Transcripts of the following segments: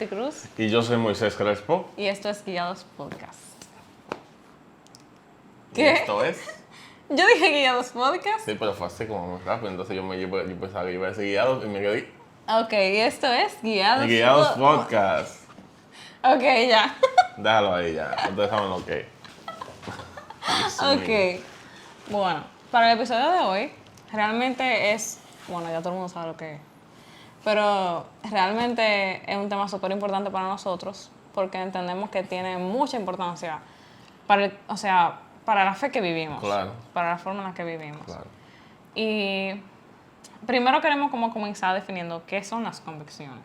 Cristi Cruz. Y yo soy Moisés Crespo. Y esto es Guiados Podcast. ¿Qué? ¿Y esto es? Yo dije Guiados Podcast. Sí, pero fue así como muy rápido. Entonces yo pensaba que iba a decir Guiados y me quedé. Ok, esto es Guiados Podcast. Ok, ya. Déjalo ahí ya. Ustedes saben lo que es. Ok. Bueno, para el episodio de hoy, realmente es... Bueno, ya todo el mundo sabe lo que es. Pero realmente es un tema súper importante para nosotros porque entendemos que tiene mucha importancia para, para la fe que vivimos. Claro. Para la forma en la que vivimos. Claro. Y primero queremos como comenzar definiendo qué son las convicciones.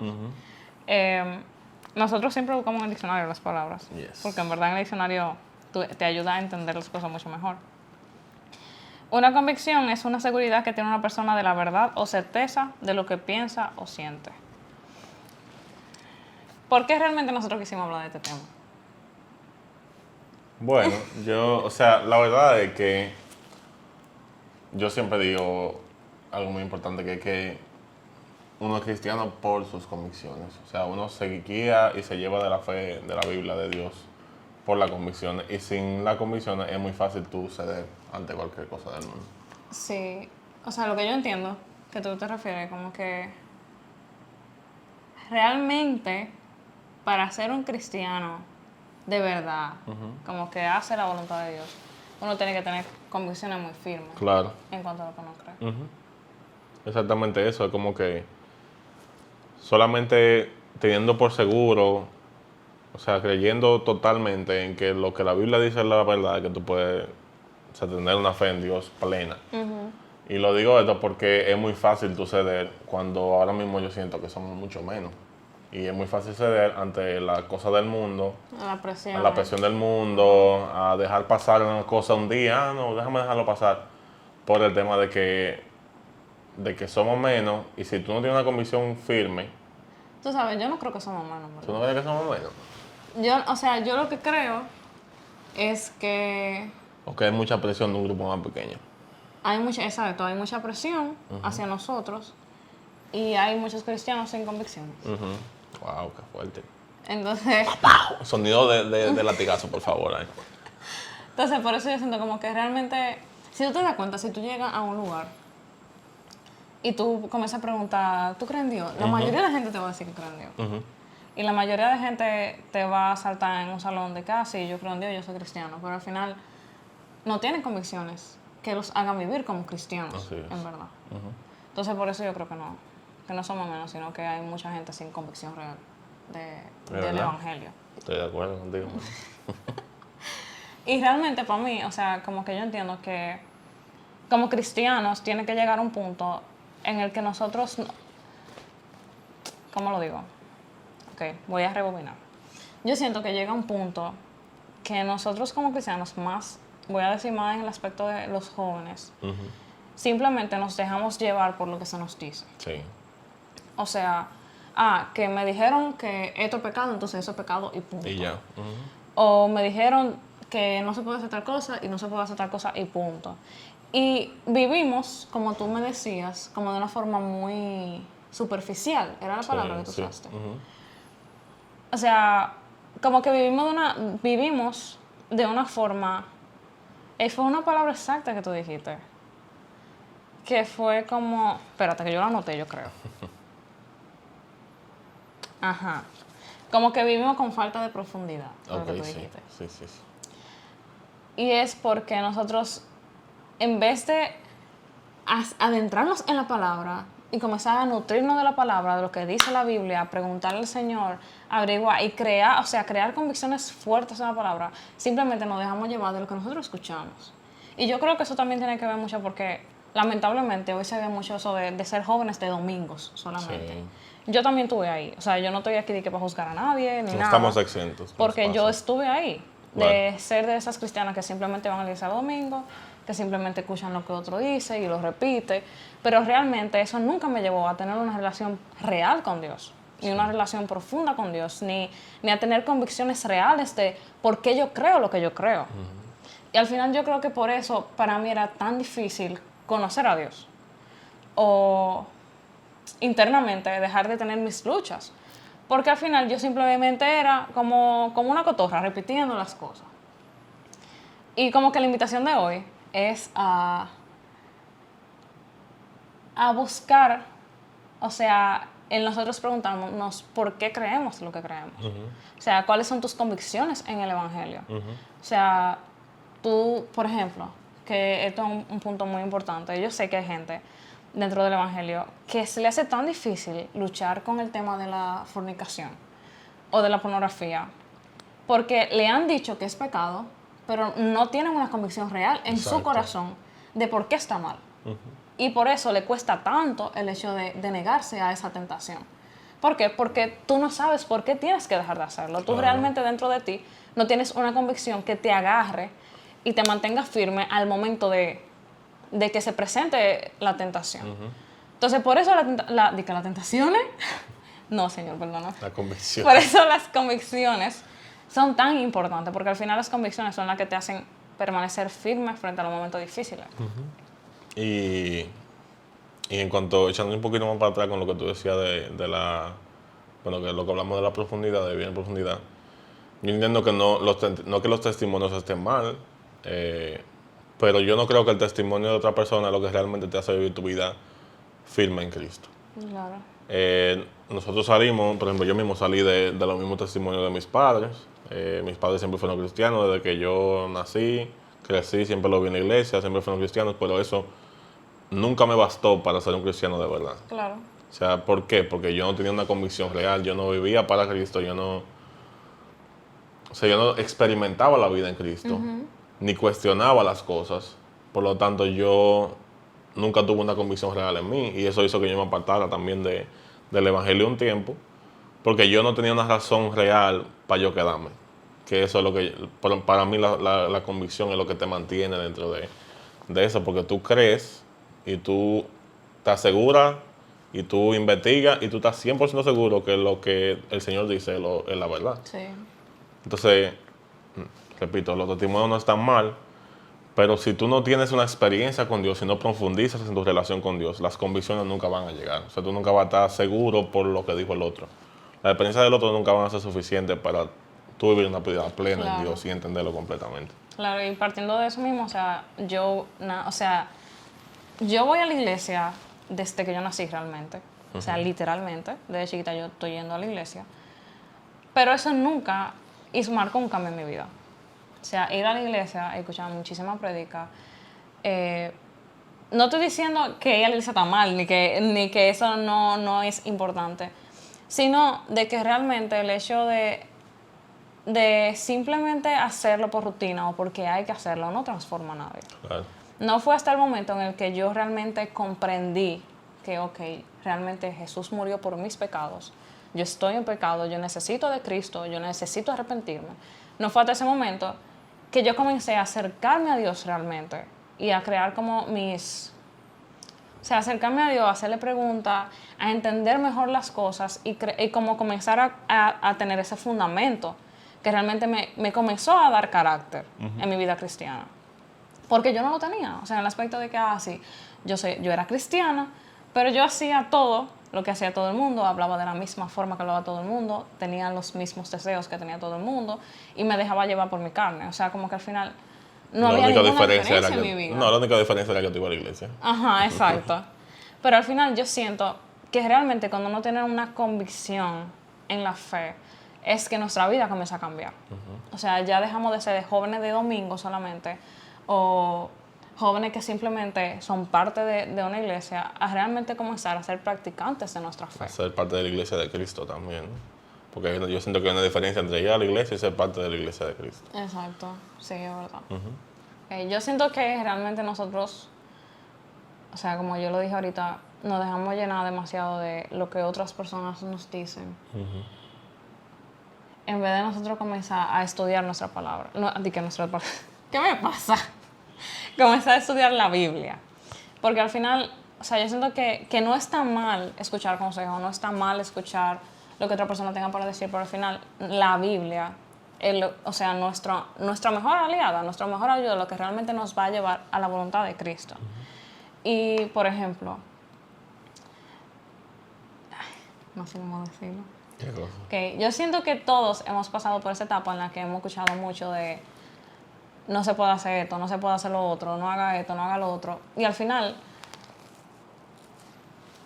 Nosotros siempre buscamos en el diccionario las palabras. Yes. Porque en verdad en el diccionario te ayuda a entender las cosas mucho mejor. Una convicción es una seguridad que tiene una persona de la verdad o certeza de lo que piensa o siente. ¿Por qué realmente nosotros quisimos hablar de este tema? Bueno, la verdad es que yo siempre digo algo muy importante, que es que uno es cristiano por sus convicciones. O sea, uno se guía y se lleva de la fe, de la Biblia, de Dios, por las convicciones. Y sin las convicciones es muy fácil tú ceder ante cualquier cosa del mundo. Sí, o sea, lo que yo entiendo que tú te refieres, como que realmente para ser un cristiano de verdad, como que hace la voluntad de Dios, uno tiene que tener convicciones muy firmes. Claro. En cuanto a lo que uno cree. Exactamente eso, es como que solamente teniendo por seguro, o sea, creyendo totalmente en que lo que la Biblia dice es la verdad, que tú puedes, o sea, tener una fe en Dios plena. Y lo digo esto porque es muy fácil tú ceder cuando ahora mismo yo siento que somos mucho menos. Y es muy fácil ceder ante las cosas del mundo, A la presión del mundo, a dejar pasar una cosa un día, no, déjame dejarlo pasar, por el tema de que somos menos. Y si tú no tienes una convicción firme, tú sabes, yo no creo que somos humanos. ¿tú no crees que somos menos? Yo lo que creo es que O que hay mucha presión de un grupo más pequeño. hay mucha presión hacia nosotros y hay muchos cristianos sin convicciones. Wow, qué fuerte. Entonces, Sonido de latigazo, por favor. entonces, por eso yo siento como que realmente, si tú te das cuenta, si tú llegas a un lugar y tú comienzas a preguntar, ¿tú crees en Dios? La mayoría de la gente te va a decir que cree en Dios. Y la mayoría de gente te va a saltar en un salón de casa y yo creo en Dios, yo soy cristiano. Pero al final no tienen convicciones que los hagan vivir como cristianos, en verdad. Entonces, por eso yo creo que no somos menos, sino que hay mucha gente sin convicción real del Evangelio. Estoy de acuerdo contigo. Y realmente para mí, o sea, como que yo entiendo que como cristianos tiene que llegar a un punto en el que nosotros... ¿Cómo lo digo? Ok, voy a rebobinar. Yo siento que llega un punto que nosotros como cristianos más, voy a decir más en el aspecto de los jóvenes, simplemente nos dejamos llevar por lo que se nos dice. Sí. O sea, que me dijeron que esto es pecado, entonces eso es pecado y punto. Y ya. O me dijeron que no se puede hacer tal cosa y no se puede hacer tal cosa y punto. Y vivimos, como tú me decías, como de una forma muy superficial, era la palabra que tú usaste. O sea, como que vivimos de una forma, fue una palabra exacta que tú dijiste, que fue como, espérate que yo la anoté, yo creo. Ajá. Como que vivimos con falta de profundidad, lo que tú dijiste. Sí. Y es porque nosotros, en vez de adentrarnos en la palabra y comenzar a nutrirnos de la palabra, de lo que dice la Biblia, preguntarle al Señor, averiguar y crear convicciones fuertes en la palabra, simplemente nos dejamos llevar de lo que nosotros escuchamos. Y yo creo que eso también tiene que ver mucho porque, lamentablemente, hoy se ve mucho eso de ser jóvenes de domingos solamente. Sí. Yo también estuve ahí. O sea, yo no estoy aquí para juzgar a nadie ni nada. No estamos exentos. Porque yo estuve ahí. De ser de esas cristianas que simplemente van a la iglesia el domingo, que simplemente escuchan lo que otro dice y lo repite. Pero realmente eso nunca me llevó a tener una relación real con Dios. Ni una relación profunda con Dios. Ni a tener convicciones reales de por qué yo creo lo que yo creo. Y al final yo creo que por eso para mí era tan difícil conocer a Dios. O internamente dejar de tener mis luchas. Porque al final yo simplemente era como una cotorra, repitiendo las cosas. Y como que la invitación de hoy es a buscar, o sea, en nosotros preguntarnos por qué creemos lo que creemos. O sea, cuáles son tus convicciones en el Evangelio. O sea, tú, por ejemplo, que esto es un punto muy importante. Yo sé que hay gente dentro del Evangelio que se le hace tan difícil luchar con el tema de la fornicación o de la pornografía, porque le han dicho que es pecado, pero no tienen una convicción real en su corazón de por qué está mal. Y por eso le cuesta tanto el hecho de negarse a esa tentación. ¿Por qué? Porque tú no sabes por qué tienes que dejar de hacerlo. Tú realmente dentro de ti no tienes una convicción que te agarre y te mantenga firme al momento de que se presente la tentación. Entonces, por eso las tentaciones... No, señor, perdona. La convicción. Por eso las convicciones son tan importantes, porque al final las convicciones son las que te hacen permanecer firme frente a los momentos difíciles. Y en cuanto, echando un poquito más para atrás con lo que tú decías bueno, que lo que hablamos de la profundidad, de vivir en profundidad, yo entiendo que no que los testimonios estén mal, pero yo no creo que el testimonio de otra persona es lo que realmente te hace vivir tu vida firme en Cristo. Claro. Nosotros salimos, por ejemplo, yo mismo salí de los mismos testimonios de mis padres. Mis padres siempre fueron cristianos, desde que yo nací, crecí, siempre lo vi en la iglesia, siempre fueron cristianos, pero eso nunca me bastó para ser un cristiano de verdad. Claro. O sea, ¿por qué? Porque yo no tenía una convicción real, yo no vivía para Cristo, yo no experimentaba la vida en Cristo, ni cuestionaba las cosas. Por lo tanto, yo nunca tuve una convicción real en mí, y eso hizo que yo me apartara también del Evangelio un tiempo, porque yo no tenía una razón real para yo quedarme. Que eso es lo que, para mí la convicción es lo que te mantiene dentro de eso, porque tú crees y tú te aseguras y tú investigas y tú estás 100% seguro que lo que el Señor dice es la verdad. Sí. Entonces, repito, los testimonios no están mal, pero si tú no tienes una experiencia con Dios, si no profundizas en tu relación con Dios, las convicciones nunca van a llegar. O sea, tú nunca vas a estar seguro por lo que dijo el otro. Las experiencias del otro nunca van a ser suficientes para tú vivir una vida plena en Dios y entenderlo completamente. Claro, y partiendo de eso mismo, o sea, yo voy a la iglesia desde que yo nací realmente. O sea, literalmente, desde chiquita yo estoy yendo a la iglesia. Pero eso nunca marcó un cambio en mi vida. O sea, ir a la iglesia, escuchar muchísimas prédicas. No estoy diciendo que ir a la iglesia está mal, ni que eso no es importante, sino de que realmente el hecho de simplemente hacerlo por rutina o porque hay que hacerlo no transforma a nadie. Claro. No fue hasta el momento en el que yo realmente comprendí que, realmente Jesús murió por mis pecados. Yo estoy en pecado, yo necesito de Cristo, yo necesito arrepentirme. No fue hasta ese momento que yo comencé a acercarme a Dios realmente y a crear como acercarme a Dios, a hacerle preguntas, a entender mejor las cosas y como comenzar a tener ese fundamento que realmente me comenzó a dar carácter en mi vida cristiana. Porque yo no lo tenía, o sea, en el aspecto de que, sí, yo era cristiana, pero yo hacía todo lo que hacía todo el mundo, hablaba de la misma forma que hablaba todo el mundo, tenía los mismos deseos que tenía todo el mundo y me dejaba llevar por mi carne. O sea, como que al final no había ninguna diferencia en mi vida. No, la única diferencia era que tú ibas a la iglesia. Ajá, exacto. Pero al final yo siento que realmente cuando uno tiene una convicción en la fe, es que nuestra vida comienza a cambiar. O sea, ya dejamos de ser jóvenes de domingo solamente, o jóvenes que simplemente son parte de una iglesia, a realmente comenzar a ser practicantes de nuestra fe. A ser parte de la iglesia de Cristo también, ¿no? Porque yo siento que hay una diferencia entre ir a la iglesia y ser parte de la iglesia de Cristo. Exacto, sí, es verdad. Yo siento que realmente nosotros, o sea, como yo lo dije ahorita, nos dejamos llenar demasiado de lo que otras personas nos dicen. En vez de nosotros comenzar a estudiar nuestra palabra. ¿Qué me pasa? Comenzar a estudiar la Biblia. Porque al final, o sea, yo siento que no está mal escuchar consejos, no está mal escuchar lo que otra persona tenga para decir, pero al final la Biblia, o sea, nuestra mejor aliada, nuestra mejor ayuda, lo que realmente nos va a llevar a la voluntad de Cristo. Y, por ejemplo, no sé cómo decirlo. ¿Qué cosa? Okay. Yo siento que todos hemos pasado por esa etapa en la que hemos escuchado mucho de no se puede hacer esto, no se puede hacer lo otro, no haga esto, no haga lo otro. Y al final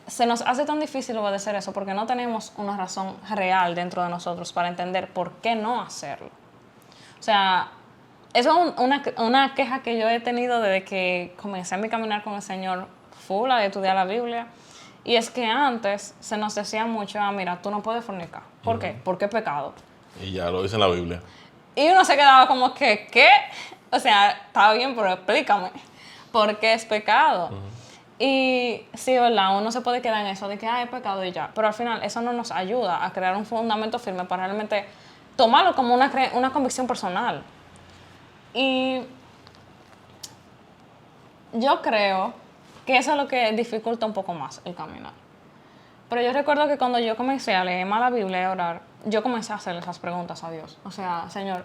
se nos hace tan difícil obedecer eso porque no tenemos una razón real dentro de nosotros para entender por qué no hacerlo. O sea, eso es una queja que yo he tenido desde que comencé mi caminar con el Señor full, a estudiar la Biblia. Y es que antes se nos decía mucho, mira, tú no puedes fornicar. ¿Por qué? Porque es pecado. Y ya lo dice en la Biblia. Y uno se quedaba como que, ¿qué? O sea, está bien, pero explícame. ¿Por qué es pecado? Y sí, ¿verdad? Uno se puede quedar en eso de que, es pecado y ya. Pero al final eso no nos ayuda a crear un fundamento firme para realmente tomarlo como una convicción personal. Y yo creo que eso es lo que dificulta un poco más el caminar. Pero yo recuerdo que cuando yo comencé a leer más la Biblia y a orar, yo comencé a hacer esas preguntas a Dios. O sea, Señor,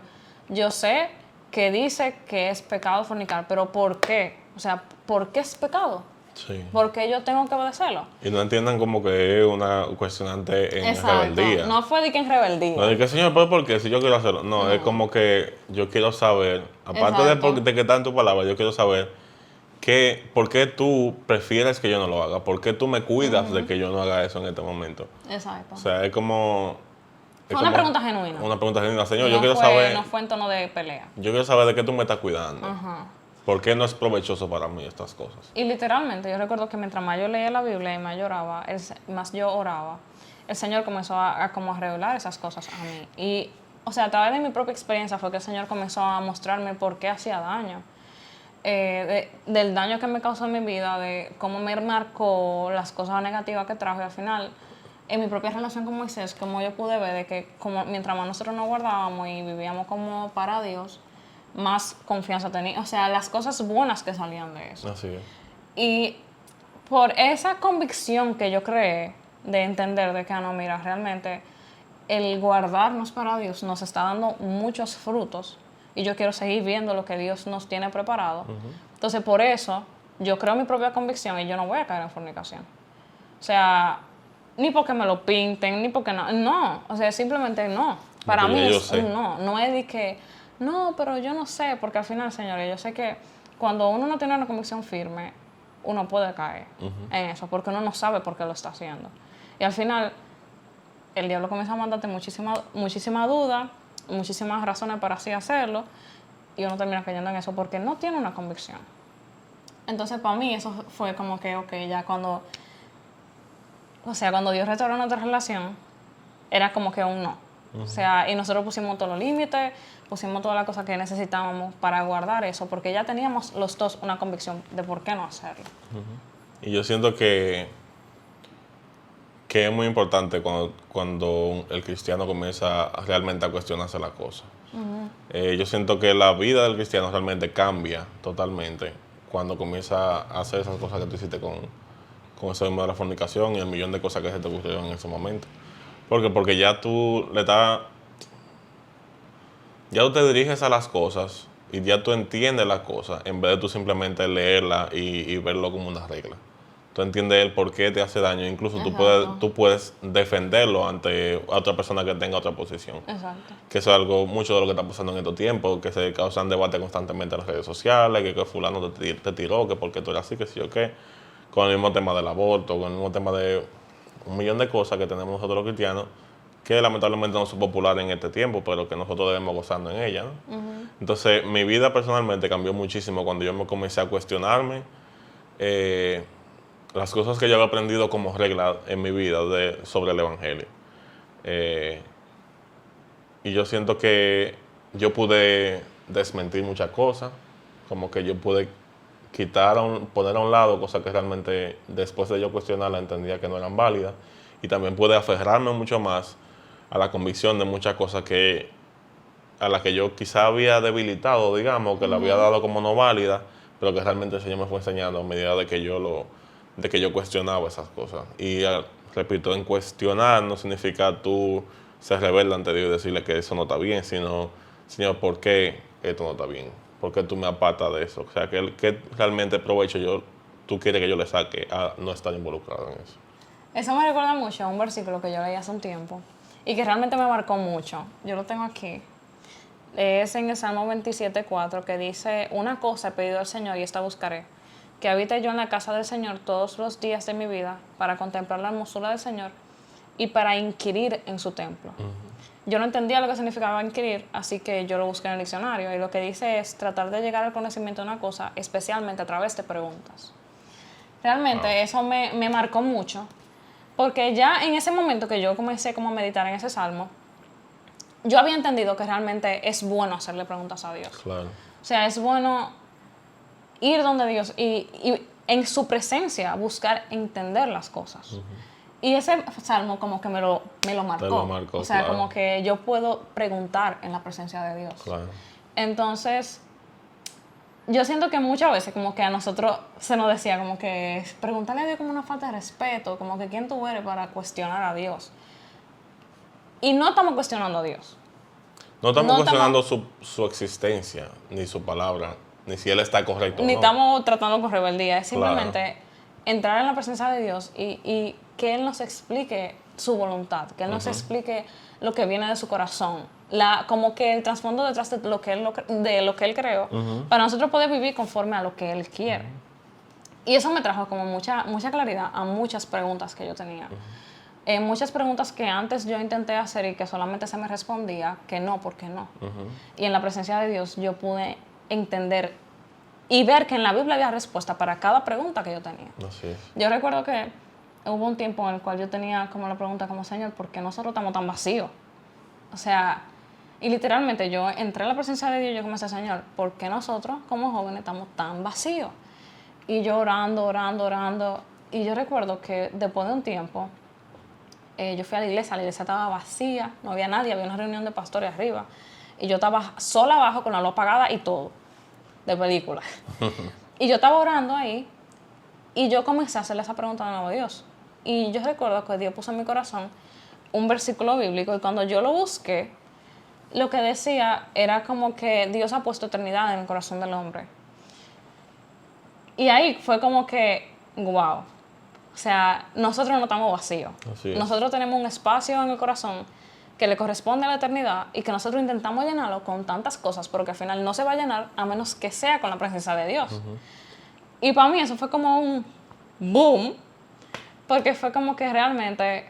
yo sé que dice que es pecado fornicar, pero ¿por qué? O sea, ¿por qué es pecado? Sí. ¿Por qué yo tengo que obedecerlo? Y no entiendan como que es una cuestionante en Exacto. rebeldía. No fue de que en rebeldía. No, de que señor, ¿pero por qué? Si yo quiero hacerlo. No, es como que yo quiero saber, aparte de que está en tu palabra, yo quiero saber por qué tú prefieres que yo no lo haga, por qué tú me cuidas de que yo no haga eso en este momento. Exacto. O sea, es como... Fue una pregunta genuina. Una pregunta genuina. Señor, no yo quiero fue, saber... No fue en tono de pelea. Yo quiero saber de qué tú me estás cuidando. Ajá. ¿Por qué no es provechoso para mí estas cosas? Y literalmente, yo recuerdo que mientras más yo leía la Biblia y más más yo oraba, el Señor comenzó a como a revelar esas cosas a mí. Y, o sea, a través de mi propia experiencia fue que el Señor comenzó a mostrarme por qué hacía daño. Del daño que me causó en mi vida, de cómo me marcó las cosas negativas que trajo. Y al final, en mi propia relación con Moisés, como yo pude ver de que como mientras más nosotros nos guardábamos y vivíamos como para Dios, más confianza tenía. O sea, las cosas buenas que salían de eso. Así es. Y por esa convicción que yo creé de entender de que, no, mira, realmente el guardarnos para Dios nos está dando muchos frutos y yo quiero seguir viendo lo que Dios nos tiene preparado. Entonces, por eso, yo creo mi propia convicción y yo no voy a caer en fornicación. O sea, ni porque me lo pinten, ni porque no. O sea, simplemente no. Para mí es un no. No es de que, no, pero yo no sé, porque al final, señores, yo sé que cuando uno no tiene una convicción firme, uno puede caer en eso, porque uno no sabe por qué lo está haciendo. Y al final, el diablo comienza a mandarte muchísima duda, muchísimas razones para así hacerlo, y uno termina cayendo en eso porque no tiene una convicción. Entonces, para mí, eso fue como que, ok, ya cuando Dios restauró nuestra relación, era como que un no. O sea, y nosotros pusimos todos los límites, pusimos todas las cosas que necesitábamos para guardar eso, porque ya teníamos los dos una convicción de por qué no hacerlo. Y yo siento que es muy importante cuando el cristiano comienza realmente a cuestionarse las cosas. Yo siento que la vida del cristiano realmente cambia totalmente cuando comienza a hacer esas cosas que tú hiciste con eso mismo de la fornicación y el millón de cosas que se te ocurrieron en ese momento. Porque ya tú ya tú te diriges a las cosas y ya tú entiendes las cosas en vez de tú simplemente leerlas y verlo como una regla. Tú entiendes el por qué te hace daño. Incluso tú puedes defenderlo ante otra persona que tenga otra posición. Exacto. Que eso es algo, mucho de lo que está pasando en estos tiempos, que se causan debate constantemente en las redes sociales, que fulano te tiró, que porque tú eres así, que sí o qué. Con el mismo tema del aborto, con el mismo tema de un millón de cosas que tenemos nosotros los cristianos, que lamentablemente no son populares en este tiempo, pero que nosotros debemos gozando en ella, ¿no? Entonces, mi vida personalmente cambió muchísimo cuando yo me comencé a cuestionarme las cosas que yo había aprendido como regla en mi vida sobre el Evangelio. Y yo siento que yo pude desmentir muchas cosas, como que yo pude poner a un lado cosas que realmente después de yo cuestionarlas entendía que no eran válidas, y también pude aferrarme mucho más a la convicción de muchas cosas a las que yo quizá había debilitado, digamos, que la había dado como no válida, pero que realmente el Señor me fue enseñando a medida de que yo cuestionaba esas cosas. Y repito, en cuestionar no significa tú ser rebelde ante Dios y decirle que eso no está bien, sino, Señor, ¿por qué esto no está bien? ¿Por qué tú me apartas de eso? O sea, ¿qué realmente provecho tú quieres que yo le saque a no estar involucrado en eso? Eso me recuerda mucho a un versículo que yo leí hace un tiempo. y que realmente me marcó mucho. Yo lo tengo aquí. Es en el Salmo 27:4 que dice: una cosa he pedido al Señor y esta buscaré, que habite yo en la casa del Señor todos los días de mi vida para contemplar la hermosura del Señor y para inquirir en su templo. Yo no entendía lo que significaba inquirir, así que yo lo busqué en el diccionario y lo que dice es tratar de llegar al conocimiento de una cosa, especialmente a través de preguntas. Realmente eso me marcó mucho, porque ya en ese momento que yo comencé como a meditar en ese salmo, yo había entendido que realmente es bueno hacerle preguntas a Dios. Claro. O sea, es bueno ir donde Dios y en su presencia buscar entender las cosas. Y ese salmo como que me lo marcó. Te lo marcó, o sea, claro. como que yo puedo preguntar en la presencia de Dios. Claro. Entonces, yo siento que muchas veces como que a nosotros se nos decía como que preguntarle a Dios como una falta de respeto, como que quién tú eres para cuestionar a Dios. Y no estamos cuestionando a Dios. No estamos No cuestionando su existencia, ni su palabra, ni si Él está correcto o Ni no. estamos tratando con rebeldía, es Claro. simplemente entrar en la presencia de Dios y que Él nos explique su voluntad, que Él nos explique lo que viene de su corazón, como que el trasfondo detrás de lo que Él creó, para nosotros poder vivir conforme a lo que Él quiere. Y eso me trajo como mucha claridad a muchas preguntas que yo tenía. Muchas preguntas que antes yo intenté hacer y que solamente se me respondía que no, porque no. Y en la presencia de Dios yo pude entender y ver que en la Biblia había respuesta para cada pregunta que yo tenía. Así es. Yo recuerdo que hubo un tiempo en el cual yo tenía como la pregunta como, Señor, ¿por qué nosotros estamos tan vacíos? O sea, y literalmente yo entré en la presencia de Dios y yo comencé, Señor, ¿por qué nosotros como jóvenes estamos tan vacíos? Y yo orando. Y yo recuerdo que después de un tiempo, yo fui a la iglesia estaba vacía, no había nadie, había una reunión de pastores arriba. Y yo estaba sola abajo con la luz apagada y todo, de película. Y yo estaba orando ahí y yo comencé a hacerle esa pregunta de nuevo a Dios. Y yo recuerdo que Dios puso en mi corazón un versículo bíblico y cuando yo lo busqué, lo que decía era como que Dios ha puesto eternidad en el corazón del hombre. Y ahí fue como que, wow. O sea, nosotros no estamos vacíos. Así es. Nosotros tenemos un espacio en el corazón que le corresponde a la eternidad y que nosotros intentamos llenarlo con tantas cosas, pero que al final no se va a llenar a menos que sea con la presencia de Dios. Y para mí eso fue como un boom, porque fue como que realmente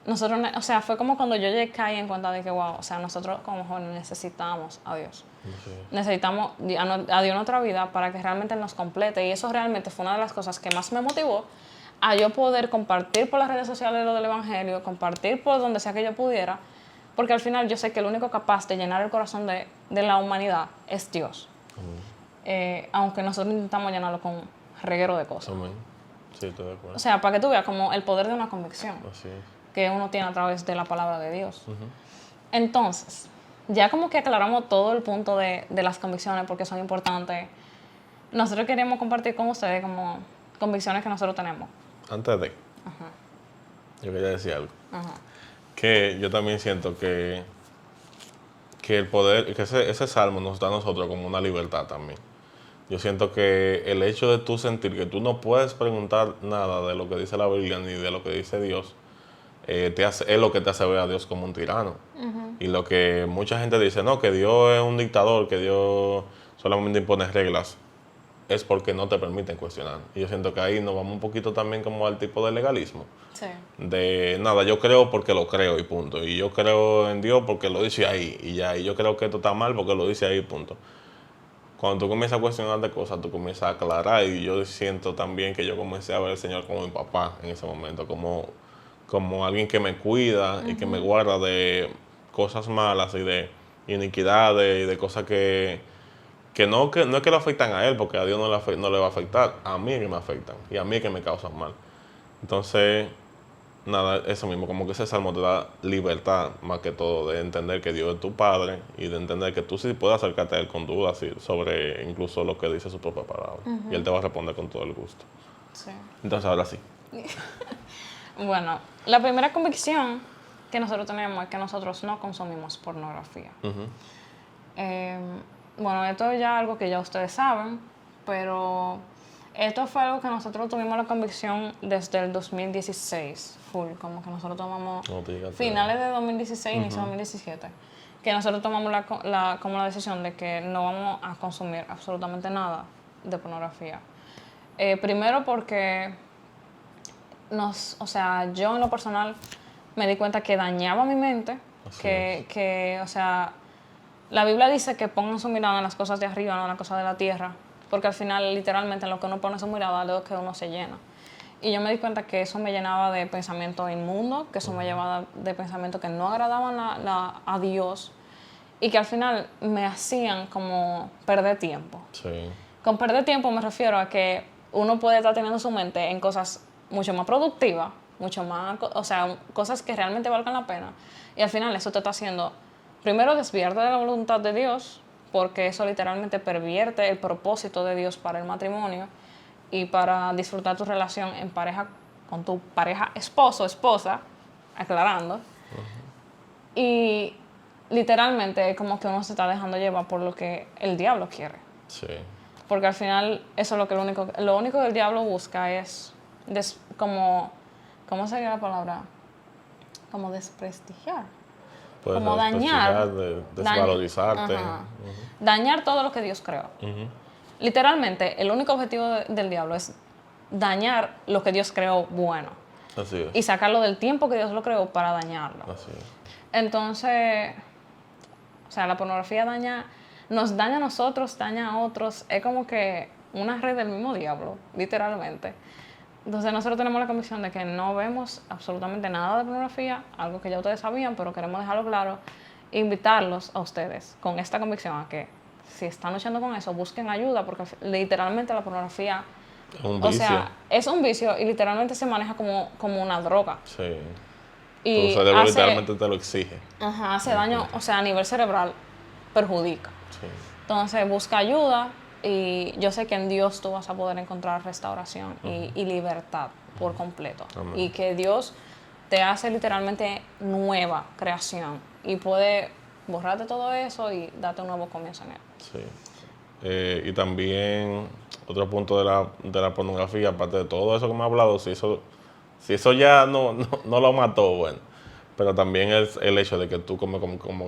nosotros, o sea, fue como cuando yo llegué caí en cuenta de que, wow, o sea, nosotros como jóvenes necesitamos a Dios. Necesitamos a Dios en nuestra vida para que realmente nos complete. Y eso realmente fue una de las cosas que más me motivó a yo poder compartir por las redes sociales lo del Evangelio, compartir por donde sea que yo pudiera, porque al final yo sé que el único capaz de llenar el corazón de la humanidad es Dios. Aunque nosotros intentamos llenarlo con reguero de cosas. Amén. Sí, estoy de acuerdo. O sea, para que tú veas como el poder de una convicción Así es. que uno tiene a través de la palabra de Dios. Entonces, ya como que aclaramos todo el punto de las convicciones porque son importantes, nosotros queremos compartir con ustedes como convicciones que nosotros tenemos. Antes de, yo quería decir algo. Que yo también siento que el poder, que ese salmo nos da a nosotros como una libertad también. Yo siento que el hecho de tú sentir que tú no puedes preguntar nada de lo que dice la Biblia ni de lo que dice Dios, es lo que te hace ver a Dios como un tirano. Y lo que mucha gente dice, no, que Dios es un dictador, que Dios solamente impone reglas, es porque no te permiten cuestionar. Y yo siento que ahí nos vamos un poquito también como al tipo de legalismo. Sí. De nada, yo creo porque lo creo y punto. Y yo creo en Dios porque lo dice ahí y ya. Y yo creo que esto está mal porque lo dice ahí y punto. Cuando tú comienzas a cuestionar de cosas, tú comienzas a aclarar. Y yo siento también que yo comencé a ver al Señor como mi papá en ese momento, como alguien que me cuida y que me guarda de cosas malas y de iniquidades y de cosas que no es que lo afectan a él, porque a Dios no le va a afectar, a mí es que me afectan y a mí es que me causan mal. Entonces, nada, eso mismo, como que ese salmo te da libertad más que todo de entender que Dios es tu Padre y de entender que tú sí puedes acercarte a Él con dudas sobre incluso lo que dice su propia palabra. Y Él te va a responder con todo el gusto. Sí. Entonces, ahora sí. Bueno, la primera convicción que nosotros tenemos es que nosotros no consumimos pornografía. Bueno, esto es ya algo que ya ustedes saben, pero Esto fue algo que nosotros tuvimos la convicción desde el 2016, full, como que nosotros tomamos No te digas finales de 2016, inicio de 2017, que nosotros tomamos como la decisión de que no vamos a consumir absolutamente nada de pornografía. Primero porque o sea, yo en lo personal me di cuenta que dañaba mi mente, o sea, la Biblia dice que pongan su mirada en las cosas de arriba, no en las cosas de la tierra, porque al final, literalmente, en lo que uno pone su mirada es lo que uno se llena. Y yo me di cuenta que eso me llenaba de pensamientos inmundos, que eso me llevaba de pensamientos que no agradaban a Dios y que al final me hacían como perder tiempo. Sí. Con perder tiempo me refiero a que uno puede estar teniendo su mente en cosas mucho más productivas, mucho más, o sea, cosas que realmente valgan la pena. Y al final eso te está haciendo, primero, desviarte de la voluntad de Dios, porque eso literalmente pervierte el propósito de Dios para el matrimonio y para disfrutar tu relación en pareja con tu pareja esposo o esposa, aclarando. Y literalmente es como que uno se está dejando llevar por lo que el diablo quiere. Sí. Porque al final eso es lo único que el diablo busca es ¿cómo sería la palabra? Como desprestigiar. Puedes Como dañar. desvalorizarte. Dañar todo lo que Dios creó. Literalmente, el único objetivo del diablo es dañar lo que Dios creó bueno. Así es. Y sacarlo del tiempo que Dios lo creó para dañarlo. Así es. Entonces, o sea, la pornografía nos daña a nosotros, daña a otros. Es como que una red del mismo diablo, literalmente. Entonces nosotros tenemos la convicción de que no vemos absolutamente nada de pornografía, algo que ya ustedes sabían, pero queremos dejarlo claro, e invitarlos a ustedes con esta convicción a que si están luchando con eso, busquen ayuda, porque literalmente la pornografía, Es un vicio. o sea, es un vicio y literalmente se maneja como una droga. Sí. Y Tu cerebro literalmente te lo exige. hace daño, o sea, a nivel cerebral, perjudica. Sí. Entonces busca ayuda y yo sé que en Dios tú vas a poder encontrar restauración y libertad por completo. Amén. Y que Dios te hace literalmente nueva creación y puede borrarte todo eso y darte un nuevo comienzo en él. Sí. Y también otro punto de la pornografía, aparte de todo eso que me ha hablado, si eso ya no lo mató, bueno. Pero también es el hecho de que tú como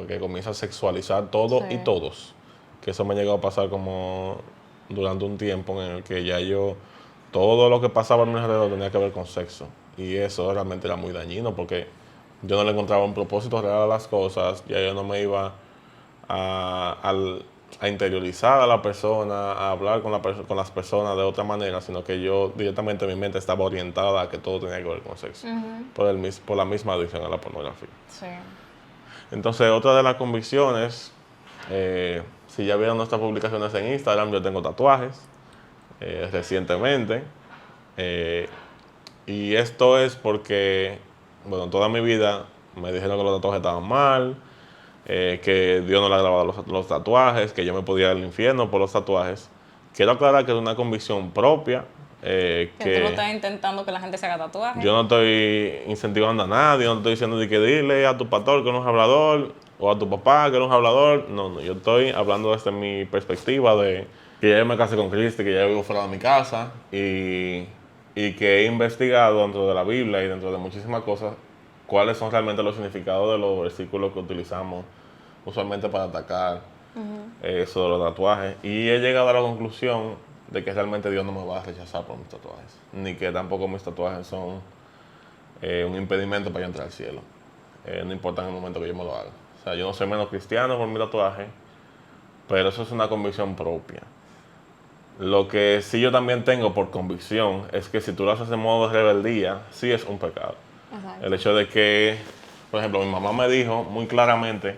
que comienzas a sexualizar todo Sí. y todos. Que eso me ha llegado a pasar como durante un tiempo en el que ya todo lo que pasaba a mi alrededor tenía que ver con sexo. Y eso realmente era muy dañino porque yo no le encontraba un propósito real a las cosas, ya yo no me iba a interiorizar a la persona, a hablar con las personas de otra manera, sino que yo directamente mi mente estaba orientada a que todo tenía que ver con sexo, por la misma adicción a la pornografía. Sí. Entonces, otra de las convicciones, si ya vieron nuestras publicaciones en Instagram, yo tengo tatuajes recientemente. Y esto es porque, bueno, toda mi vida me dijeron que los tatuajes estaban mal, que Dios no le agradaba los tatuajes, que yo me podía ir al infierno por los tatuajes. Quiero aclarar que es una convicción propia. Que tú no estás intentando que la gente se haga tatuajes. Yo no estoy incentivando a nadie, no estoy diciendo de que dile a tu pastor que no es hablador, o a tu papá que no es hablador. No, yo estoy hablando desde mi perspectiva de que ya yo me casé con Cristo, que ya vivo fuera de mi casa y que he investigado dentro de la Biblia y dentro de muchísimas cosas cuáles son realmente los significados de los versículos que utilizamos usualmente para atacar eso de los tatuajes. Y he llegado a la conclusión de que realmente Dios no me va a rechazar por mis tatuajes, ni que tampoco mis tatuajes son un impedimento para yo entrar al cielo, no importa en el momento que yo me lo haga. O sea, yo no soy menos cristiano por mi tatuaje, pero eso es una convicción propia. Lo que sí yo también tengo por convicción es que si tú lo haces en modo de rebeldía, sí es un pecado. Exacto. El hecho de que, por ejemplo, mi mamá me dijo muy claramente,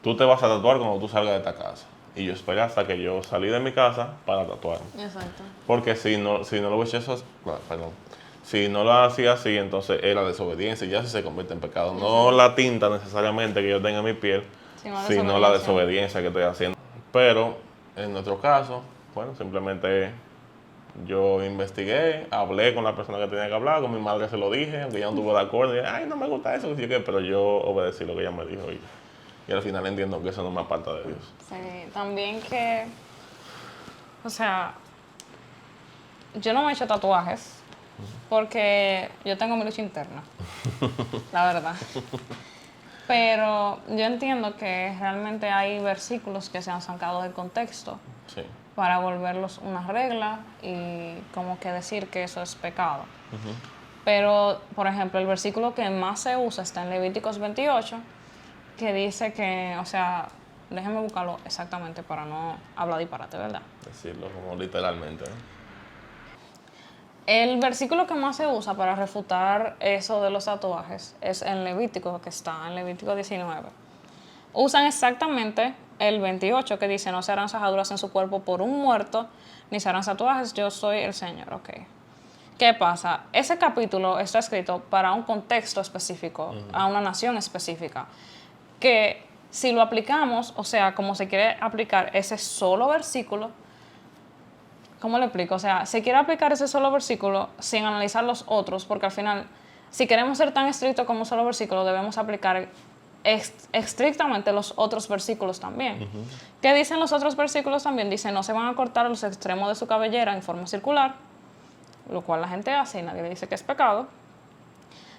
tú te vas a tatuar cuando tú salgas de esta casa. Y yo esperé hasta que yo salí de mi casa para tatuarme. Exacto. Porque si no lo hubiese hecho, perdón, si no lo hacía así, entonces era desobediencia y ya se convierte en pecado. No la tinta necesariamente que yo tenga en mi piel, sino la desobediencia que estoy haciendo. Pero en nuestro caso, bueno, simplemente yo investigué, hablé con la persona que tenía que hablar, con mi madre se lo dije, aunque ella no estuvo de acuerdo, y dije, ay, no me gusta eso, pero yo obedecí lo que ella me dijo y al final entiendo que eso no me aparta de Dios. Sí, también que, o sea, yo no me he hecho tatuajes porque yo tengo mi lucha interna, la verdad. Pero yo entiendo que realmente hay versículos que se han sacado del contexto Sí. para volverlos una regla y como que decir que eso es pecado. Pero, por ejemplo, el versículo que más se usa está en Levíticos 28, que dice que, o sea, déjenme buscarlo exactamente para no hablar disparate, ¿verdad? Decirlo como literalmente, ¿no? El versículo que más se usa para refutar eso de los tatuajes es en Levítico, que está en Levítico 19. Usan exactamente el 28 que dice: no se harán sajaduras en su cuerpo por un muerto, ni se harán tatuajes, yo soy el Señor. Ok. ¿Qué pasa? Ese capítulo está escrito para un contexto específico, a una nación específica, que si lo aplicamos, o sea, como se quiere aplicar ese solo versículo, ¿cómo le explico? O sea, se quiere aplicar ese solo versículo sin analizar los otros, porque al final, si queremos ser tan estrictos como un solo versículo, debemos aplicar estrictamente los otros versículos también. ¿Qué dicen los otros versículos también? Dicen: no se van a cortar los extremos de su cabellera en forma circular, lo cual la gente hace y nadie le dice que es pecado,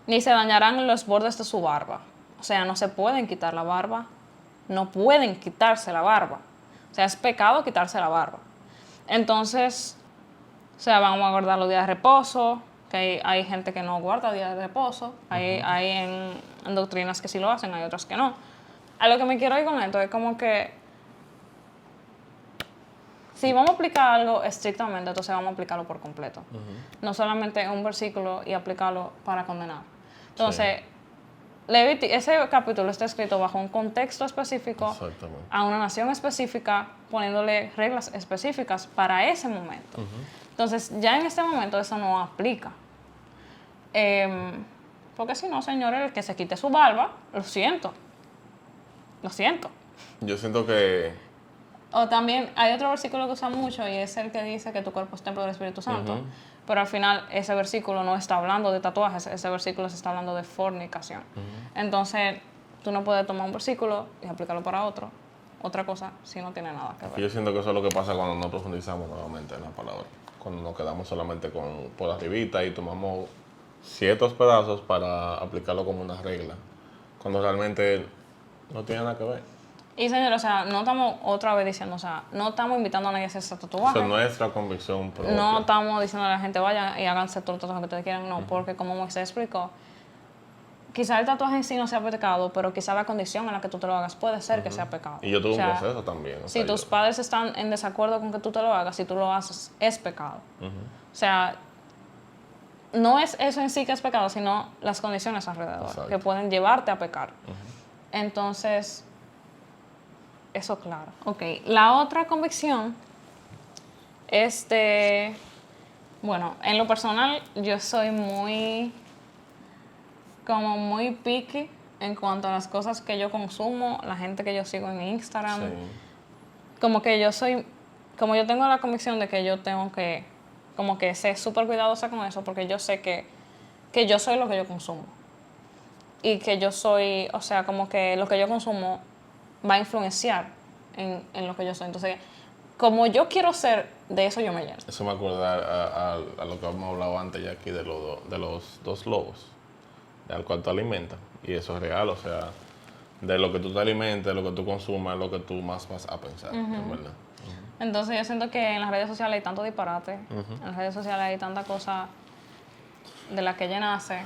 ni se dañarán los bordes de su barba. O sea, no se pueden quitar la barba, no pueden quitarse la barba. O sea, es pecado quitarse la barba. Entonces, o sea, vamos a guardar los días de reposo, que hay gente que no guarda días de reposo, hay en doctrinas que sí lo hacen, hay otras que no. A lo que me quiero ir con esto es como que si vamos a aplicar algo estrictamente, entonces vamos a aplicarlo por completo. No solamente un versículo y aplicarlo para condenar. Entonces, ese capítulo está escrito bajo un contexto específico, a una nación específica, poniéndole reglas específicas para ese momento. Entonces, ya en este momento eso no aplica. Porque si no, señores, el que se quite su barba, lo siento. Lo siento. Yo siento que... O también hay otro versículo que usa mucho y es el que dice que tu cuerpo es templo del Espíritu Santo. Pero al final ese versículo no está hablando de tatuajes, ese versículo se está hablando de fornicación. Entonces, tú no puedes tomar un versículo y aplicarlo para otra cosa, si no tiene nada que ver. Yo siento que eso es lo que pasa cuando no profundizamos nuevamente en la palabra. Cuando nos quedamos solamente por arribita y tomamos ciertos pedazos para aplicarlo como una regla. Cuando realmente no tiene nada que ver. Y señor, o sea, no estamos otra vez diciendo, o sea, no estamos invitando a nadie a hacerse tatuaje. Eso es nuestra convicción propia. No estamos diciendo a la gente: vayan y háganse todos los tatuajes que ustedes quieran. No, porque como Moisés explicó, quizá el tatuaje en sí no sea pecado, pero quizá la condición en la que tú te lo hagas puede ser que sea pecado. Y yo tuve un proceso también. Si tus padres están en desacuerdo con que tú te lo hagas, si tú lo haces, es pecado. O sea, no es eso en sí que es pecado, sino las condiciones alrededor que pueden llevarte a pecar. Entonces, eso claro. Ok, la otra convicción es de... Bueno, en lo personal, yo soy muy picky en cuanto a las cosas que yo consumo, la gente que yo sigo en Instagram. Sí. Como yo tengo la convicción de que yo tengo que, como que ser súper cuidadosa con eso, porque yo sé que yo soy lo que yo consumo. Y que yo soy, o sea, como que lo que yo consumo va a influenciar en lo que yo soy. Entonces, como yo quiero ser, de eso yo me lleno. Eso me acuerda a lo que hemos hablado antes ya aquí de los dos lobos, al cual tú alimentas. Y eso es real, o sea, de lo que tú te alimentas, de lo que tú consumas, lo que tú más vas a pensar, en verdad. Entonces yo siento que en las redes sociales hay tanto disparate, en las redes sociales hay tanta cosa de la que ella nace.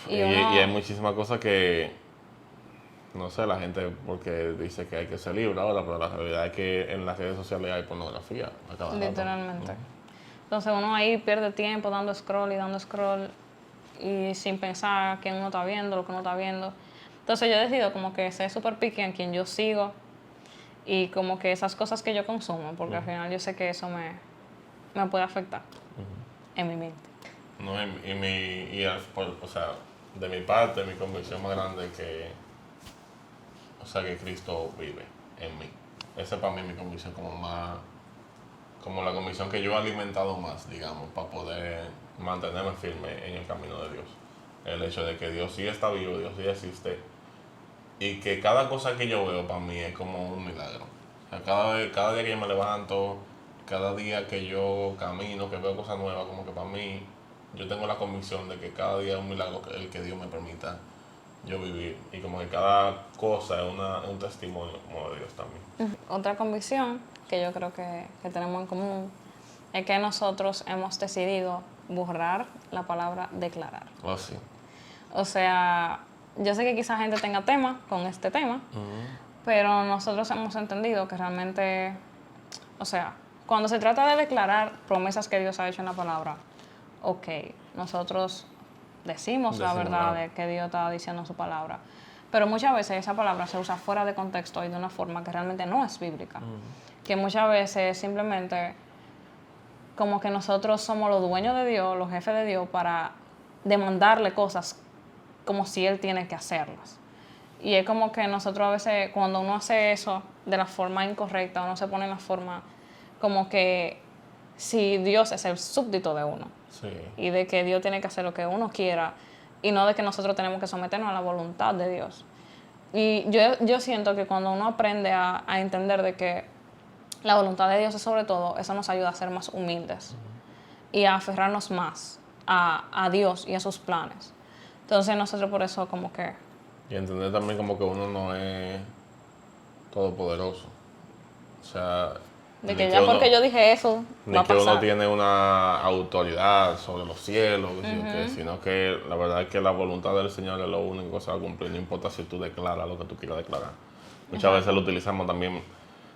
Y hay muchísimas cosas que, no sé, la gente porque dice que hay que ser libre ahora, pero la realidad es que en las redes sociales hay pornografía a cada rato. Literalmente. Entonces uno ahí pierde tiempo dando scroll y sin pensar quién uno está viendo, lo que uno está viendo. Entonces yo decido como que ser súper picky en quien yo sigo y como que esas cosas que yo consumo, porque al final yo sé que eso me puede afectar en mi mente. No, o sea, de mi parte, mi convicción más grande es que Cristo vive en mí. Esa es para mí mi convicción como la convicción que yo he alimentado más, digamos, para poder mantenerme firme en el camino de Dios. El hecho de que Dios sí está vivo, Dios sí existe, y que cada cosa que yo veo para mí es como un milagro. O sea, cada día que yo me levanto, cada día que yo camino, que veo cosas nuevas, como que para mí, yo tengo la convicción de que cada día es un milagro el que Dios me permita yo vivir. Y como que cada cosa es un testimonio como de Dios también. Otra convicción que yo creo que tenemos en común es que nosotros hemos decidido borrar la palabra declarar. Oh, sí. O sea, yo sé que quizá gente tenga tema con este tema, pero nosotros hemos entendido que realmente, o sea, cuando se trata de declarar promesas que Dios ha hecho en la palabra, ok, nosotros decimos la verdad de que Dios está diciendo en su palabra, pero muchas veces esa palabra se usa fuera de contexto y de una forma que realmente no es bíblica. Que muchas veces simplemente como que nosotros somos los dueños de Dios, los jefes de Dios, para demandarle cosas como si Él tiene que hacerlas. Y es como que nosotros a veces, cuando uno hace eso de la forma incorrecta, uno se pone en la forma como que si Dios es el súbdito de uno. Sí. Y de que Dios tiene que hacer lo que uno quiera y no de que nosotros tenemos que someternos a la voluntad de Dios. Y yo siento que cuando uno aprende a entender de que la voluntad de Dios es sobre todo, eso nos ayuda a ser más humildes y a aferrarnos más a Dios y a sus planes. Entonces nosotros por eso como que... Y entender también como que uno no es todopoderoso. O sea... De que ya porque yo dije eso, ni va a que pasar. uno tiene una autoridad sobre los cielos, sino que la verdad es que la voluntad del Señor es lo único que se va a cumplir, no importa si tú declaras lo que tú quieras declarar. Muchas veces lo utilizamos también,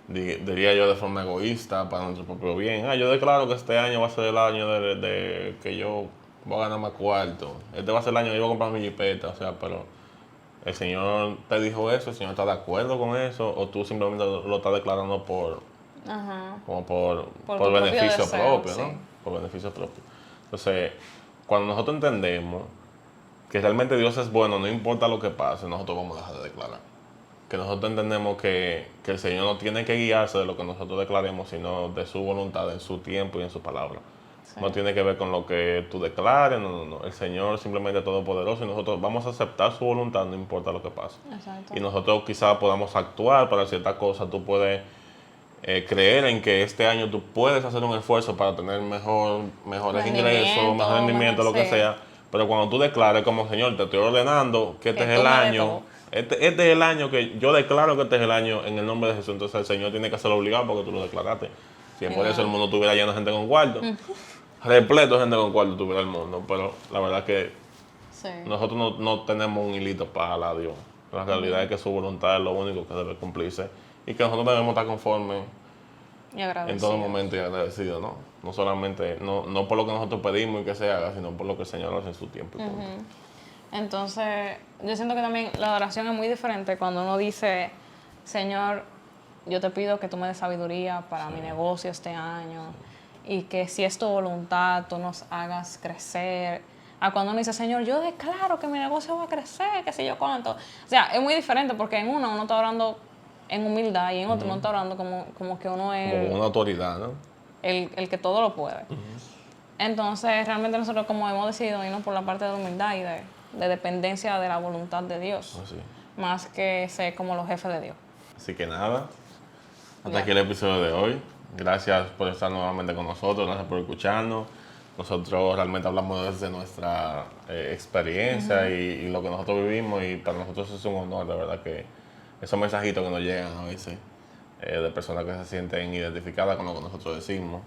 diría yo, de forma egoísta para nuestro propio bien. Yo declaro que este año va a ser el año de que yo voy a ganar más cuarto. Este va a ser el año que yo voy a comprar mi jipeta, o sea, pero el Señor te dijo eso, el Señor está de acuerdo con eso, o tú simplemente lo estás declarando como por beneficio deseo, propio, sí. ¿no? Por beneficio propio. Entonces, cuando nosotros entendemos que realmente Dios es bueno, no importa lo que pase, nosotros vamos a dejar de declarar. Que nosotros entendemos que el Señor no tiene que guiarse de lo que nosotros declaremos, sino de su voluntad, en su tiempo y en su palabra. Sí. No tiene que ver con lo que tú declares, no. El Señor simplemente es todopoderoso y nosotros vamos a aceptar su voluntad, no importa lo que pase. Exacto. Y nosotros quizás podamos actuar para ciertas cosas, tú puedes... creer en que este año tú puedes hacer un esfuerzo para tener mejores ingresos, mejor rendimiento, lo que sea, pero cuando tú declares como Señor, te estoy ordenando que este es el año, este es el año que yo declaro que este es el año en el nombre de Jesús, entonces el Señor tiene que hacerlo obligado porque tú lo declaraste. Si por eso el mundo tuviera lleno de gente con cuarto, repleto de gente con cuarto tuviera el mundo, pero la verdad es que nosotros no tenemos un hilito para jalar a Dios. La realidad es que su voluntad es lo único que debe cumplirse. Y que nosotros debemos estar conformes en todo momento y agradecidos, ¿no? No solamente, no por lo que nosotros pedimos y que se haga, sino por lo que el Señor hace en su tiempo. Entonces, yo siento que también la oración es muy diferente cuando uno dice, Señor, yo te pido que tú me des sabiduría para mi negocio este año y que si es tu voluntad, tú nos hagas crecer. A cuando uno dice, Señor, yo declaro que mi negocio va a crecer, que sé yo cuánto. O sea, es muy diferente porque en uno está orando en humildad y en otro uno está orando como que uno es... Como una autoridad, ¿no? El que todo lo puede. Entonces, realmente nosotros como hemos decidido irnos por la parte de humildad y de dependencia de la voluntad de Dios. Así. Más que ser como los jefes de Dios. Así que nada, hasta aquí el episodio de hoy. Gracias por estar nuevamente con nosotros, gracias por escucharnos. Nosotros realmente hablamos desde nuestra experiencia y lo que nosotros vivimos y para nosotros es un honor, de verdad que esos mensajitos que nos llegan a veces de personas que se sienten identificadas con lo que nosotros decimos.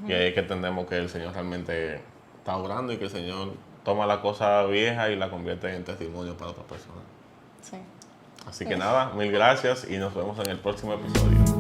Y ahí es que entendemos que el Señor realmente está obrando y que el Señor toma la cosa vieja y la convierte en testimonio para otras personas. Sí. Así que nada, mil gracias y nos vemos en el próximo episodio.